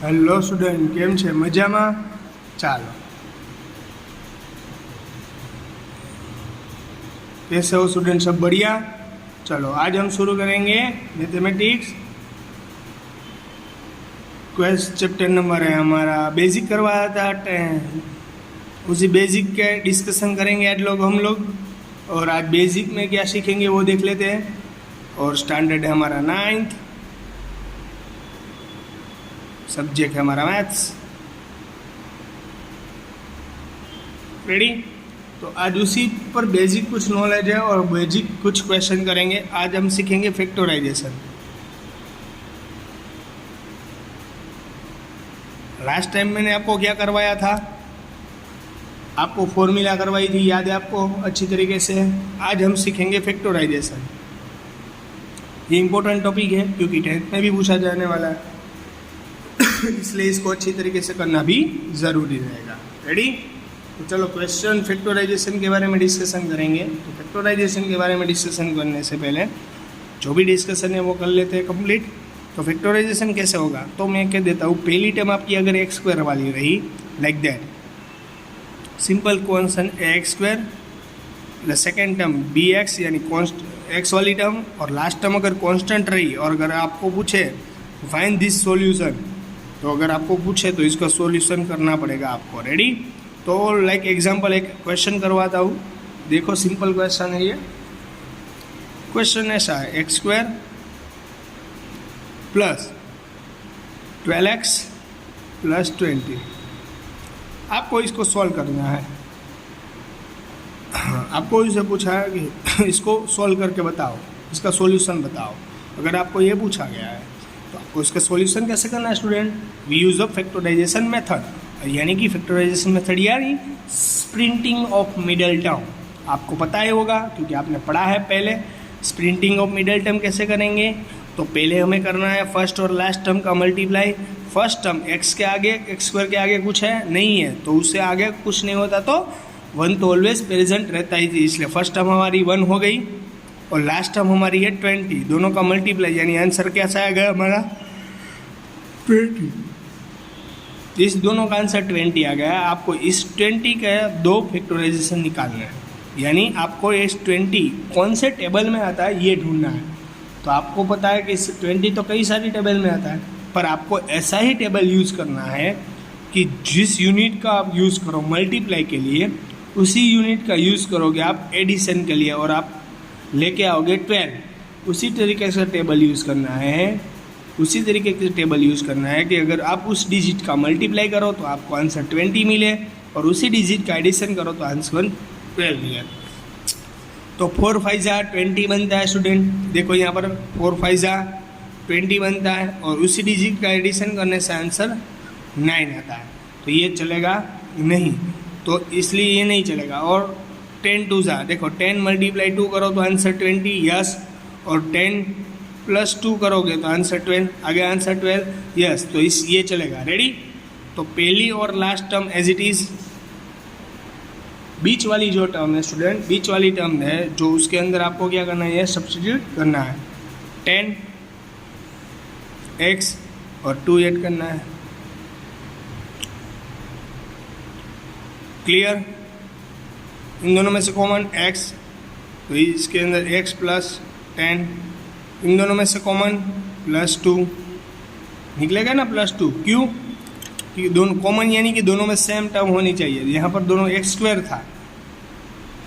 Hello student, केम छे? मजामा? चलो, कैसे हो स्टूडेंट? सब बढ़िया? चलो, आज हम शुरू करेंगे मैथमेटिक्स। क्वेश्चन चैप्टर नंबर है हमारा, बेसिक करवाया था, उसी बेसिक के डिस्कशन करेंगे आज हम लोग। और आज बेसिक में क्या सीखेंगे वो देख लेते हैं। और स्टैंडर्ड है हमारा 9th, सब्जेक्ट है हमारा मैथ्स। रेडी? तो आज उसी पर बेसिक कुछ नॉलेज है और बेसिक कुछ क्वेश्चन करेंगे। आज हम सीखेंगे फैक्टराइजेशन। लास्ट टाइम मैंने आपको क्या करवाया था? आपको फॉर्मूला करवाई थी, याद है आपको अच्छी तरीके से। आज हम सीखेंगे फैक्टराइजेशन। ये इम्पोर्टेंट टॉपिक है क्योंकि 10th में भी पूछा जाने वाला है, इसलिए इसको अच्छी तरीके से करना भी ज़रूरी रहेगा। रेडी? तो चलो, क्वेश्चन फैक्टराइजेशन के बारे में डिस्कशन करेंगे। तो फैक्टराइजेशन के बारे में डिस्कशन करने से पहले जो भी डिस्कशन है वो कर लेते हैं कंप्लीट। तो फैक्टराइजेशन कैसे होगा? तो मैं कह देता हूँ, पहली टर्म आपकी अगर एक्स स्क्वायर वाली रही, like that, simple question x square, the second term B x यानी एक्स वाली टर्म, और लास्ट टर्म अगर कांस्टेंट रही और अगर आपको पूछे फाइंड दिस सॉल्यूशन, तो अगर आपको पूछे तो इसका सॉल्यूशन करना पड़ेगा आपको। रेडी? तो लाइक एग्जांपल एक क्वेश्चन करवाता हूँ, देखो सिंपल क्वेश्चन है ये। क्वेश्चन ऐसा है, x square plus 12x plus 20, आपको इसको सॉल्व करना है। आपको इसे पूछा है कि इसको सॉल्व करके बताओ, इसका सॉल्यूशन बताओ। अगर आपको ये पूछा गया है तो आपको इसका सॉल्यूशन कैसे करना है student? We use of factorisation method, यानी कि फैक्टराइजेशन मेथड यानी स्प्रिंटिंग ऑफ मिडल टर्म। आपको पता ही होगा क्योंकि आपने पढ़ा है पहले। स्प्रिंटिंग ऑफ मिडल टर्म कैसे करेंगे? तो पहले हमें करना है फर्स्ट और लास्ट टर्म का मल्टीप्लाई। फर्स्ट टर्म एक्स के आगे, एक्स स्क्वायर के आगे कुछ है नहीं है, तो उससे आगे कुछ नहीं होता, तो 1 तो ऑलवेज प्रेजेंट रहता ही थी, इसलिए फर्स्ट टर्म हमारी 1 हो गई और लास्ट टर्म हमारी है 20। दोनों का मल्टीप्लाई यानी आंसर कैसा आ गया हमारा? 20। इस दोनों का आंसर 20 आ गया। आपको इस 20 का 2 फैक्टराइजेशन निकालना है, यानी आपको इस 20 कौन से टेबल में आता है ये ढूंढना है। तो आपको पता है कि इस 20 तो कई सारी टेबल में आता है, पर आपको ऐसा ही टेबल यूज़ करना है कि जिस यूनिट का आप यूज़ करो मल्टीप्लाई के लिए, उसी यूनिट का यूज़ करोगे आप एडिशन के लिए, और आप लेके आओगे 12। उसी तरीके से टेबल यूज़ करना है, उसी तरीके से टेबल यूज़ करना है कि अगर आप उस डिजिट का मल्टीप्लाई करो तो आपको आंसर 20 मिले, और उसी डिजिट का एडिशन करो तो आंसर 12 मिले। तो 4 5 जा 20 बनता है स्टूडेंट। देखो यहाँ पर 4 5 जा 20 बनता है, और उसी डिजिट का एडिशन करने से आंसर 9 आता है। तो ये चलेगा नहीं, तो इसलिए ये नहीं चलेगा। और 10 2 जा, देखो 10 मल्टीप्लाई 2 करो तो आंसर 20, यस, और 10 प्लस 2 करोगे तो आंसर 12 आ गया, आंसर 12, यस। तो ये चलेगा। रेडी? तो पहली और last term as it is. बीच वाली जो टर्म है स्टूडेंट, बीच वाली टर्म है जो, उसके अंदर आपको क्या करना है? सब्स्टिट्यूट करना है। 10x और 2 ऐड करना है। क्लियर? इन दोनों में से कॉमन x, तो इसके अंदर x प्लस 10, इन दोनों में से कॉमन प्लस 2 निकलेगा ना, प्लस 2। क्यों? कि दोनों कॉमन यानी कि दोनों में सेम टर्म होनी चाहिए। यहाँ पर दोनों एक्स स्क्वायर था,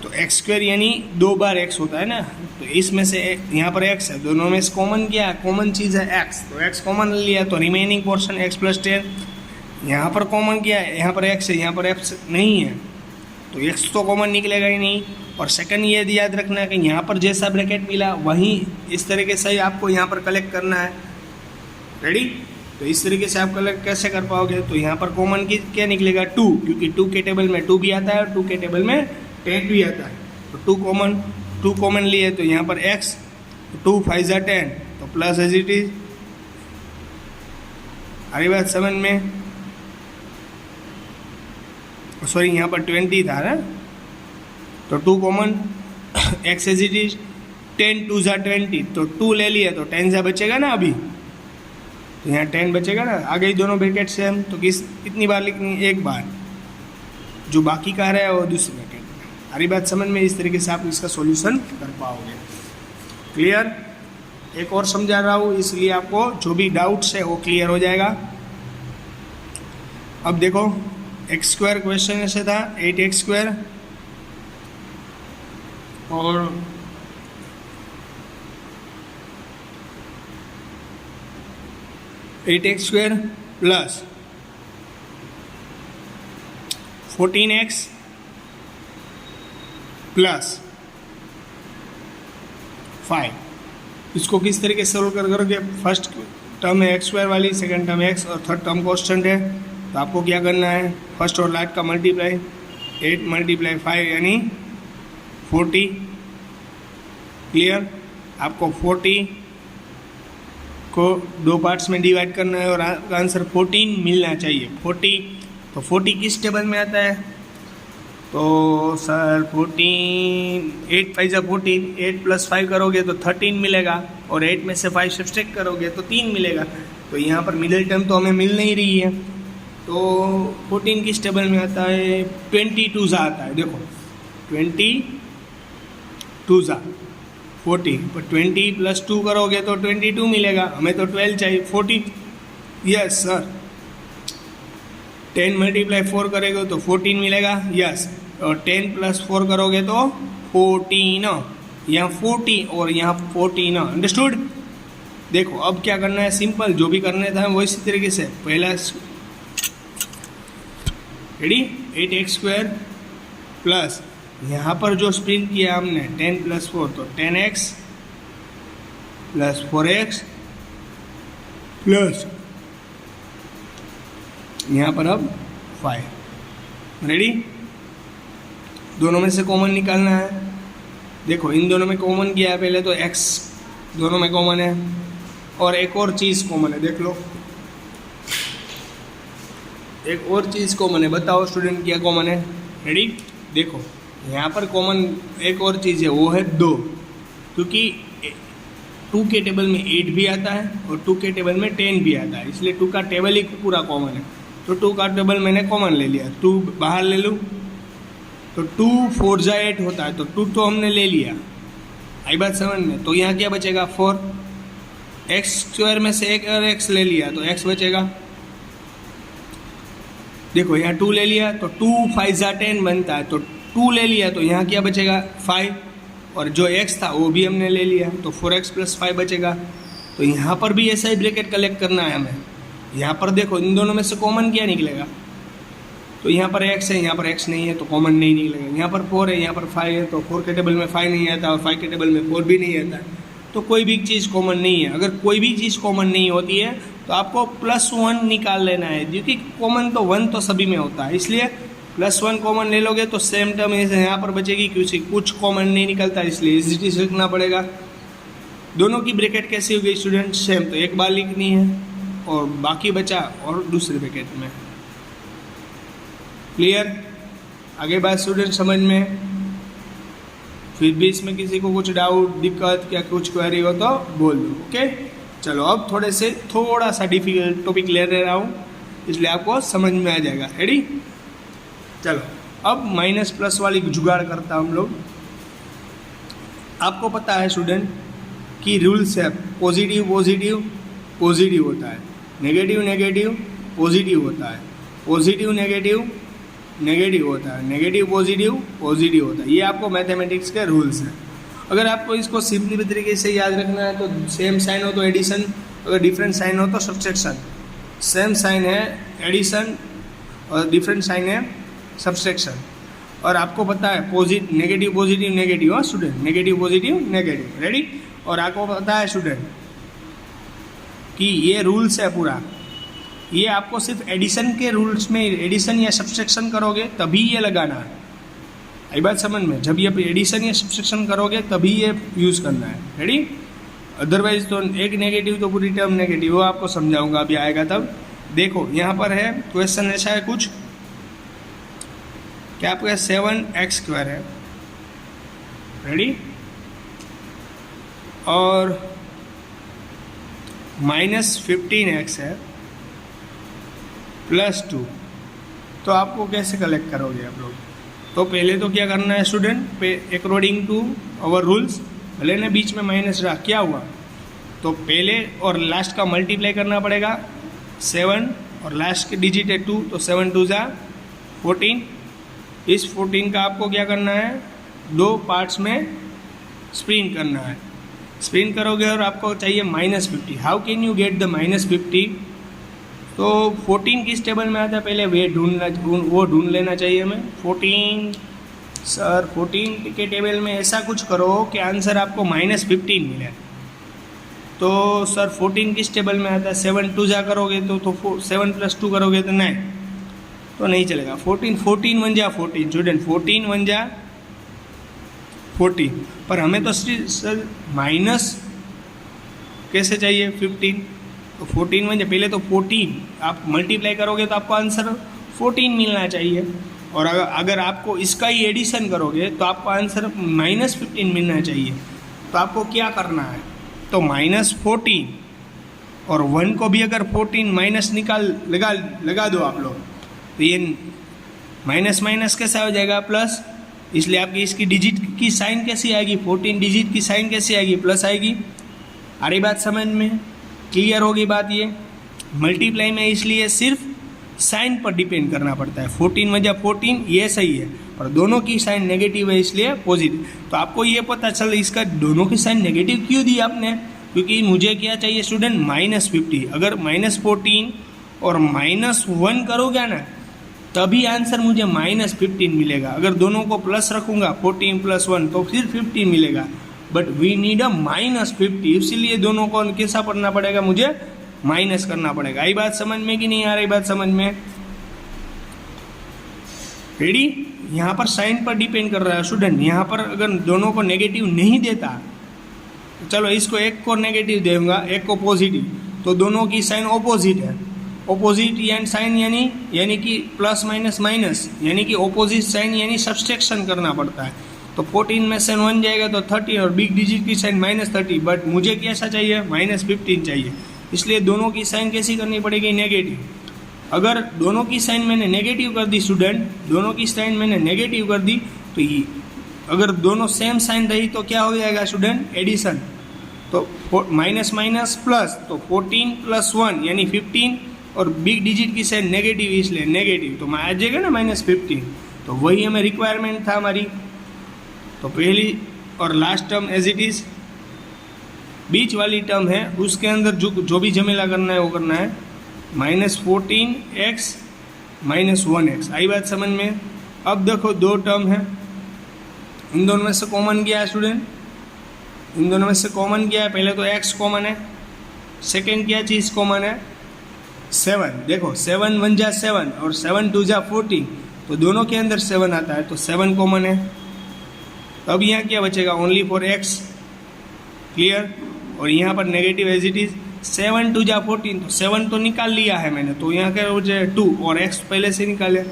तो एक्स स्क्वायर यानी 2 बार एक्स होता है ना, तो इसमें से यहाँ पर एक्स है, दोनों में से कॉमन क्या है? कॉमन चीज़ है एक्स, तो एक्स कॉमन लिया तो रिमेनिंग पोर्शन एक्स प्लस 10। यहाँ पर कॉमन क्या है? यहाँ पर एक्स है, यहाँ पर एक्स नहीं है, तो एक्स तो कॉमन निकलेगा ही नहीं। और सेकंड ये याद रखना है कि यहाँ पर जैसा ब्रैकेट मिला वहीं इस तरीके से आपको यहाँ पर कलेक्ट करना है। रेडी? तो इस तरीके से आप कलेक्ट कैसे कर पाओगे? तो यहाँ पर कॉमन की क्या निकलेगा? 2, क्योंकि 2 के टेबल में 2 भी आता है और 2 के टेबल में 10 भी आता है। तो 2 कॉमन लिए तो यहाँ पर x, 2 5 जा 10, तो प्लस एज इट इज। अरे बात समझ में? सॉरी, यहाँ पर 20 था ना, तो 2 common, x as it is, 10 2 जा 20, तो 2 ले लिए तो 10 जा बचेगा ना अभी। तो यहाँ 10 बचेगा ना, आगे ही दोनों ब्रैकेट सेम, तो कितनी बार लिखनी, एक बार, जो बाकी का रहा है वो दूसरे ब्रैकेट में। हमारी बात समझ में, इस तरीके से आप इसका सॉल्यूशन कर पाओगे। क्लियर? एक और समझा रहा हूँ, इसलिए आपको जो भी डाउट्स है वो क्लियर हो जाएगा। अब देखो x² क्वेश्चन ऐसे था 8x² और 8x² प्लस 14x प्लस 5, इसको किस तरीके से सोल्व करोगे? फर्स्ट टर्म है x² वाली, सेकंड टर्म x और थर्ड टर्म कांस्टेंट है, तो आपको क्या करना है, फर्स्ट और लास्ट का मल्टीप्लाई, 8 × 5 यानी 40। क्लियर? आपको 40 को 2 पार्ट्स में डिवाइड करना है और आंसर 14 मिलना चाहिए। 40, तो 40 किस टेबल में आता है? तो सर 14, 8 × 5 = 14, 8 + 5 करोगे तो 13 मिलेगा, और 8 में से 5 सब्सट्रैक्ट करोगे तो 3 मिलेगा। तो यहाँ पर मिडिल टर्म तो हमें मिल नहीं रही है, तो 14 किस टेबल में आता है? 22 आता है। देखो 22 14, पर 20 + 2 करोगे तो 22 मिलेगा, हमें तो 12 चाहिए। 40, यस सर। 10 × 4 करेंगे तो 14 मिलेगा, यस। और 10 + 4 करोगे तो 14, यहाँ 40 और यहाँ 14, अंडरस्टूड? देखो अब क्या करना है, सिंपल, जो भी करने था वो इसी तरीके से। पहला रेडी, 8x² प्लस यहाँ पर जो स्प्रिंट किया हमने 10 + 4, तो 10x प्लस 4x प्लस यहाँ पर अब 5। रेडी? दोनों में से कॉमन निकालना है। देखो इन दोनों में कॉमन किया है पहले, तो x दोनों में कॉमन है, और एक और चीज़ कॉमन है, देख लो एक और चीज़ कॉमन है। बताओ स्टूडेंट क्या कॉमन है? रेडी? देखो यहाँ पर कॉमन एक और चीज़ है, वो है 2, क्योंकि 2 के टेबल में 8 भी आता है और 2 के टेबल में 10 भी आता है, इसलिए 2 का टेबल ही पूरा कॉमन है। तो 2 का टेबल मैंने कॉमन ले लिया, 2 बाहर ले लूँ तो 2 4 × 8 होता है, तो 2 तो हमने ले लिया। आई बात समझ में? तो यहाँ क्या बचेगा? 4। x² में से एक और x ले लिया तो x बचेगा। देखो यहाँ 2 ले लिया तो 2 5 × 10 बनता है, तो 2 ले लिया तो यहाँ क्या बचेगा? 5, और जो x था वो भी हमने ले लिया, तो 4x + 5 बचेगा। तो यहाँ पर भी ऐसा ही ब्रैकेट कलेक्ट करना है हमें। यहाँ पर देखो इन दोनों में से कॉमन क्या निकलेगा? तो यहाँ पर x है, यहाँ पर x नहीं है, तो कॉमन नहीं निकलेगा। यहाँ पर 4 है, यहाँ पर 5 है, तो 4 के टेबल में 5 नहीं आता और 5 के टेबल में 4 भी नहीं आता है, तो कोई भी चीज़ कॉमन नहीं है। अगर कोई भी चीज़ कॉमन नहीं होती है तो आपको +1 निकाल लेना है, क्योंकि कॉमन तो 1 तो सभी में होता है, इसलिए +1 कॉमन ले लोगे तो सेम टर्म यहाँ पर बचेगी, क्योंकि कुछ कॉमन नहीं निकलता, इसलिए इजी से लिखना पड़ेगा। दोनों की ब्रैकेट कैसी होगी स्टूडेंट? सेम, तो एक बार लिखनी है और बाकी बचा और दूसरे ब्रैकेट में। क्लियर? आगे बात स्टूडेंट समझ में? फिर भी इसमें किसी को कुछ डाउट, दिक्कत या कुछ क्वेरी हो तो बोल दो। ओके, चलो अब थोड़ा सा डिफिकल्ट टॉपिक ले रहा हूँ, इसलिए आपको समझ में आ जाएगा। रेडी? चलो अब माइनस प्लस वाली जुगाड़ करता हम लोग। आपको पता है स्टूडेंट कि रूल्स है, पॉजिटिव पॉजिटिव पॉजिटिव होता है, नेगेटिव नेगेटिव पॉजिटिव होता है, पॉजिटिव नेगेटिव नेगेटिव होता है, नेगेटिव पॉजिटिव पॉजिटिव होता है। ये आपको मैथमेटिक्स के रूल्स हैं। अगर आपको इसको सिंपली तरीके से याद रखना है तो सेम साइन हो तो एडिशन, अगर डिफरेंट साइन हो तो सब्सट्रैक्शन। सेम साइन है एडिशन और डिफरेंट साइन है सब्सट्रैक्शन। और आपको पता है नेगेटिव पॉजिटिव नेगेटिव, हाँ student, negative positive negative. Ready? और आपको पता है स्टूडेंट कि ये रूल्स है पूरा, ये आपको सिर्फ एडिशन के रूल्स में, एडिशन या सब्सट्रैक्शन करोगे तभी ये लगाना है। आई बात समझ में? जब ये एडिशन या सब्सट्रैक्शन करोगे तभी ये यूज़ करना है। रेडी? अदरवाइज तो एक नेगेटिव तो पूरी टर्म नेगेटिव, वो आपको समझाऊंगा, अभी आएगा तब। देखो यहाँ पर है क्वेश्चन ऐसा है कुछ कि आपका 7x² है। रेडी? और -15x है +2, तो आपको कैसे कलेक्ट करोगे आप लोग? तो पहले तो क्या करना है student, according to our rules, भले ने बीच में माइनस रहा, क्या हुआ, तो पहले और लास्ट का मल्टीप्लाई करना पड़ेगा 7 और लास्ट के डिजिट है 2, तो 7 2 ज़ा 14। इस 14 का आपको क्या करना है, 2 पार्ट्स में स्प्लिट करना है। स्प्लिट करोगे और आपको चाहिए -50। How can you get the -50? तो 14 किस टेबल में आता है, पहले वो ढूंढ लेना चाहिए हमें। 14 सर 14 के टेबल में ऐसा कुछ करो कि आंसर आपको -15 मिले। तो सर 14 किस टेबल में आता है, 7 2 जा करोगे तो 7 + 2 करोगे तो नहीं, तो नहीं चलेगा। 14 1 जा 14 स्टूडेंट, 14 1 जा 14, पर हमें तो सर माइनस कैसे चाहिए 15, तो 14 1 जा, पहले तो 14 आप मल्टीप्लाई करोगे तो आपको आंसर 14 मिलना चाहिए, और अगर आपको इसका ही एडिशन करोगे तो आपको आंसर -15 मिलना चाहिए। तो आपको क्या करना है, तो -14 और 1 को भी अगर 14 माइनस लगा दो आप लोग, तो ये माइनस माइनस कैसा हो जाएगा प्लस, इसलिए आपकी इसकी डिजिट की साइन कैसी आएगी, 14 डिजिट की साइन कैसी आएगी, प्लस आएगी। आ रही बात समझ में, क्लियर होगी बात। ये मल्टीप्लाई में इसलिए सिर्फ साइन पर डिपेंड करना पड़ता है, 14 वजह 14 ये सही है, पर दोनों की साइन नेगेटिव है इसलिए पॉजिटिव। तो आपको ये पता चल इसका दोनों की साइन नेगेटिव क्यों दी आपने, क्योंकि मुझे क्या चाहिए स्टूडेंट -50। अगर -14 और -1 करोगे ना तभी आंसर मुझे -15 मिलेगा। अगर दोनों को प्लस रखूँगा 14 + 1 तो फिर 15 मिलेगा, बट वी नीड अ -50, इसीलिए दोनों को कैसा पढ़ना पड़ेगा, मुझे माइनस करना पड़ेगा। आई बात समझ में कि नहीं आ रही बात समझ में? रेडी? यहाँ पर साइन पर डिपेंड कर रहा है स्टूडेंट। यहाँ पर अगर दोनों को नेगेटिव नहीं देता, तो चलो इसको एक को नेगेटिव दूंगा एक को पॉजिटिव, तो दोनों की साइन ऑपोजिट है। ऑपोजिट एंड साइन यानी कि प्लस माइनस माइनस, यानी कि ऑपोजिट साइन यानी सब्सट्रैक्शन करना पड़ता है। तो 14 में से 1 जाएगा तो 30 और बिग डिजिट की साइन -30, बट मुझे कैसा चाहिए -15 चाहिए, इसलिए दोनों की साइन कैसी करनी पड़ेगी, नेगेटिव। अगर दोनों की साइन मैंने नेगेटिव कर दी स्टूडेंट, दोनों की साइन मैंने नेगेटिव कर दी, तो ये अगर दोनों सेम साइन रही तो क्या हो जाएगा स्टूडेंट, एडिशन। तो माइनस माइनस प्लस, तो 14 + 1 यानी 15, और बिग डिजिट की साइन नेगेटिव इसलिए नेगेटिव, तो आ जाएगा ना -15। तो वही हमें रिक्वायरमेंट था हमारी। तो पहली और last term as it is, बीच वाली टर्म है उसके अंदर जो भी झमेला करना है वो करना है, -14x -1x। आई बात समझ में? अब देखो दो टर्म है, इन दोनों में से कॉमन क्या है स्टूडेंट, इन दोनों में से कॉमन क्या है, पहले तो x कॉमन है, सेकेंड क्या चीज़ कॉमन है, 7। देखो 7 1 जा 7 और 7 2 जा 14, तो दोनों के अंदर 7 आता है, तो 7 कॉमन है। तो अब यहाँ क्या बचेगा, ओनली फॉर x, क्लियर। और यहाँ पर नेगेटिव एज इट इज, 7 2 जा 14, तो 7 तो निकाल लिया है मैंने, तो यहाँ क्या बचे 2 और x पहले से निकाले।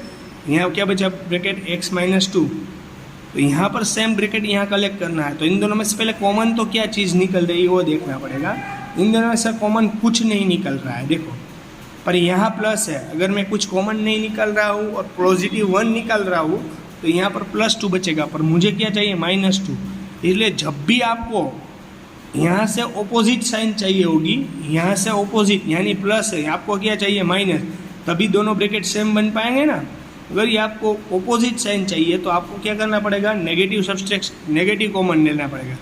यहाँ क्या बचा ब्रैकेट x -2, तो यहाँ पर सेम ब्रैकेट यहाँ कलेक्ट करना है। तो इन दोनों में से पहले कॉमन तो क्या चीज़ निकल रही है वो देखना पड़ेगा। इन दोनों में से कॉमन कुछ नहीं निकल रहा है देखो, पर यहाँ प्लस है। अगर मैं कुछ कॉमन नहीं निकल रहा हूँ और पॉजिटिव 1 निकल रहा हूँ तो यहाँ पर +2 बचेगा, पर मुझे क्या चाहिए -2। इसलिए जब भी आपको यहाँ से ऑपोजिट साइन चाहिए होगी, यहाँ से ऑपोजिट यानी प्लस है, आपको क्या चाहिए माइनस, तभी दोनों ब्रैकेट सेम बन पाएंगे ना। अगर ये आपको ऑपोजिट साइन चाहिए तो आपको क्या करना पड़ेगा, नेगेटिव सब्सट्रैक्शन, नेगेटिव कॉमन लेना पड़ेगा।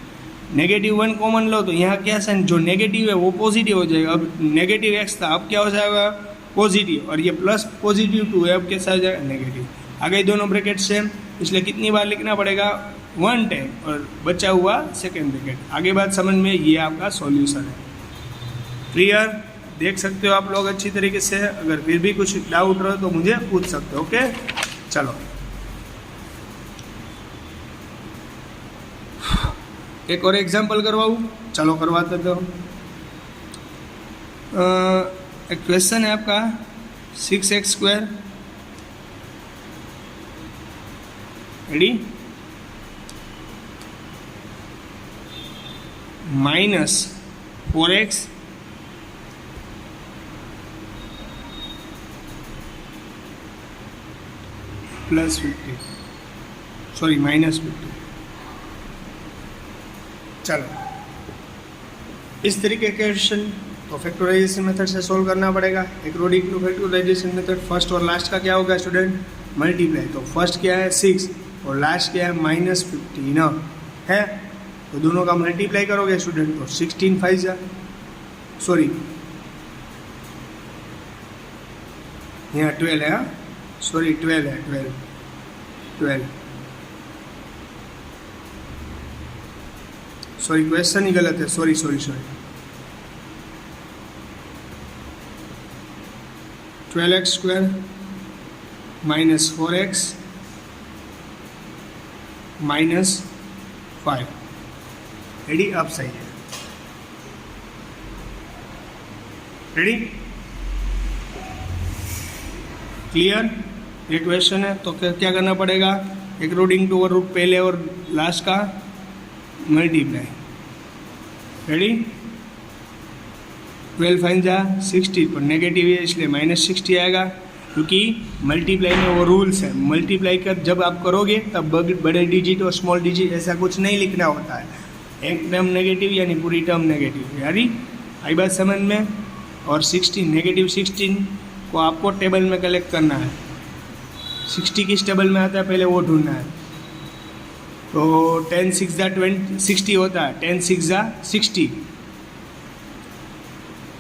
-1 कॉमन लो तो यहाँ क्या साइन, जो नेगेटिव है वो पॉजिटिव हो जाएगा। अब -x था, अब क्या हो जाएगा पॉजिटिव, और ये प्लस +2 है, अब कैसा हो जाएगा नेगेटिव। आ गई दोनों ब्रैकेट सेम, इसलिए कितनी बार लिखना पड़ेगा 1 टाइम, और बचा हुआ सेकेंड ब्रैकेट। आगे बात समझ में, ये आपका सॉल्यूशन है। क्लियर? देख सकते हो आप लोग अच्छी तरीके से। अगर फिर भी कुछ डाउट रहो तो मुझे पूछ सकते हो। ओके, चलो एक और एग्जाम्पल करवाऊँ, चलो करवाते तो। एक क्वेश्चन है आपका 6x², रेडी, -4x +50 सॉरी -50। चलो इस तरीके के क्वेश्चन तो फैक्टराइजेशन मेथड से सॉल्व करना पड़ेगा। According to factorisation method first और लास्ट का क्या होगा स्टूडेंट? मल्टीप्लाई। तो फर्स्ट क्या है 6 और लास्ट क्या है -50 ना है, तो दोनों का मल्टीप्लाई करोगे स्टूडेंट तो 16 5 जा सॉरी यहाँ 12 है, सॉरी 12 है, 12 सॉरी क्वेश्चन ही गलत है, सॉरी 12x² -4x -5 रेडी। अब सही है, रेडी क्लियर। ये क्वेश्चन है तो क्या करना पड़ेगा? अकॉर्डिंग टू रूट पहले और लास्ट का मल्टीप्लाई। रेडी 12 5 जा 60 पर नेगेटिव है इसलिए -60 आएगा, क्योंकि मल्टीप्लाई में वो रूल्स है। मल्टीप्लाई कर जब आप करोगे तब बड़े डिजिट और स्मॉल डिजिट ऐसा कुछ नहीं लिखना होता है। एक टर्म नेगेटिव यानी पूरी टर्म नेगेटिव, यानी आई बात समझ में। और 16 -16 को आपको टेबल में कलेक्ट करना है। 60 किस टेबल में आता है पहले वो ढूंढना है। तो 10 6 जा 60 होता है, 10 6 जा 60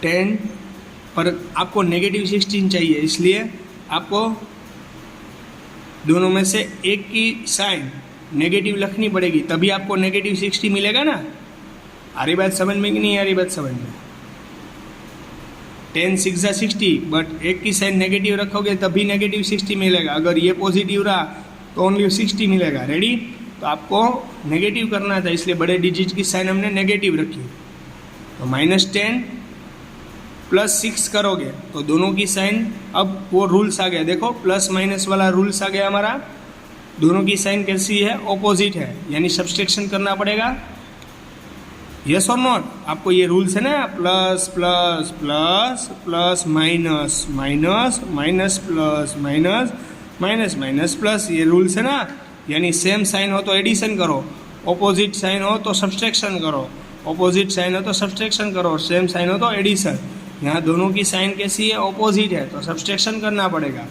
10 पर आपको -16 चाहिए, इसलिए आपको दोनों में से एक की साइन नेगेटिव लिखनी पड़ेगी, तभी आपको -60 मिलेगा ना। आ रही बात समझ में कि नहीं आ रही बात समझ में? 10 6 जा 60 बट एक की साइन नेगेटिव रखोगे तभी -60 मिलेगा। अगर ये पॉजिटिव रहा तो ओनली 60 मिलेगा। रेडी, तो आपको नेगेटिव करना था इसलिए बड़े डिजिट की साइन हमने नेगेटिव रखी। तो -10 + 6 करोगे तो दोनों की साइन, अब वो रूल्स आ गया, देखो प्लस माइनस वाला रूल्स आ गया हमारा। दोनों की साइन कैसी है? ऑपोजिट है, यानी सब्सट्रैक्शन करना पड़ेगा। यस और नॉट? आपको ये रूल्स है ना, plus plus plus plus minus minus minus plus minus minus minus plus, ये रूल्स है ना। यानी सेम साइन हो तो एडिशन करो, ऑपोजिट साइन हो तो सब्सट्रैक्शन करो, ऑपोजिट साइन हो तो सब्सट्रैक्शन करो, सेम साइन हो तो एडिशन। यहाँ दोनों की साइन कैसी है? ऑपोजिट है, तो सब्सट्रैक्शन करना पड़ेगा।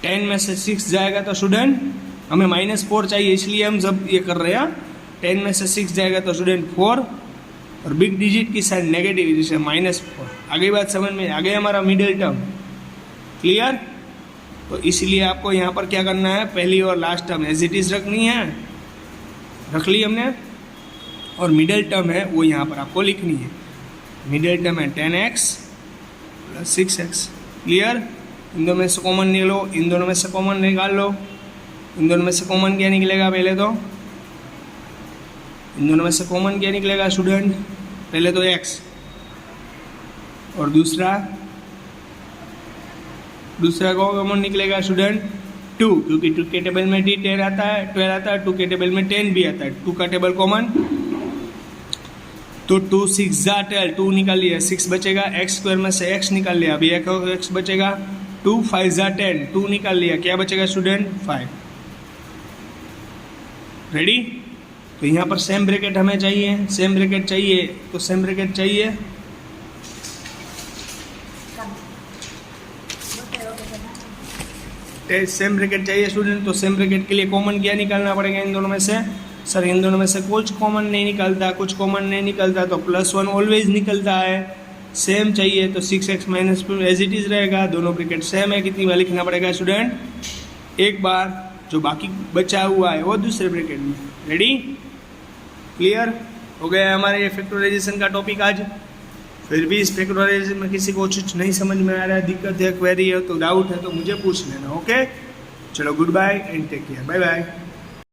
10 में से 6 जाएगा तो स्टूडेंट हमें -4 चाहिए, इसलिए हम जब ये कर रहे हैं। 10 में से 6 जाएगा तो स्टूडेंट 4 और बिग डिजिट की साइन नेगेटिव जैसे -4। आगे बात समझ में आ गई हमारा मिडिल टर्म क्लियर। तो इसलिए आपको यहाँ पर क्या करना है? पहली और last term as it is रखनी है, रख ली हमने, और मिडिल टर्म है वो यहाँ पर आपको लिखनी है। मिडिल टर्म है 10x + 6x क्लियर। इन दोनों में से कॉमन निकालो, इन दोनों में से कॉमन निकाल लो। इन दोनों में से कॉमन क्या निकलेगा? पहले तो इन दोनों में से कॉमन क्या निकलेगा स्टूडेंट? पहले तो x और दूसरा कॉमन निकलेगा स्टूडेंट 2, क्योंकि 2 के टेबल में 10 आता है, 12 आता है, 2 के टेबल में 10 भी आता है। 2 का टेबल कॉमन, तो 2 6 जा 12, 2 निकाल लिया, 6 बचेगा। x² में से x निकाल लिया, अभी x बचेगा। 2 5 जा 10, 2 निकाल लिया, क्या बचेगा स्टूडेंट? 5। रेडी, तो यहाँ पर सेम ब्रैकेट हमें चाहिए, सेम ब्रैकेट चाहिए, तो सेम ब्रैकेट चाहिए सेम ब्रैकेट चाहिए स्टूडेंट। तो सेम ब्रैकेट के लिए कॉमन क्या निकालना पड़ेगा इन दोनों में से? सर इन दोनों में से कुछ कॉमन नहीं निकलता, कुछ कॉमन नहीं निकलता, तो +1 ऑलवेज निकलता है। सेम चाहिए तो 6x - एज इट इज रहेगा, दोनों ब्रैकेट सेम है। कितनी बार लिखना पड़ेगा स्टूडेंट? एक बार, जो बाकी बचा हुआ है वो दूसरे ब्रैकेट में। रेडी क्लियर हो गया हमारे ये फैक्टराइजेशन का टॉपिक आज। फिर भी इस फैक्टराइजेशन में किसी को कुछ नहीं समझ में आ रहा है, दिक्कत है, क्वेरी है, तो डाउट है तो मुझे पूछ लेना। ओके, चलो good bye and take care, bye bye.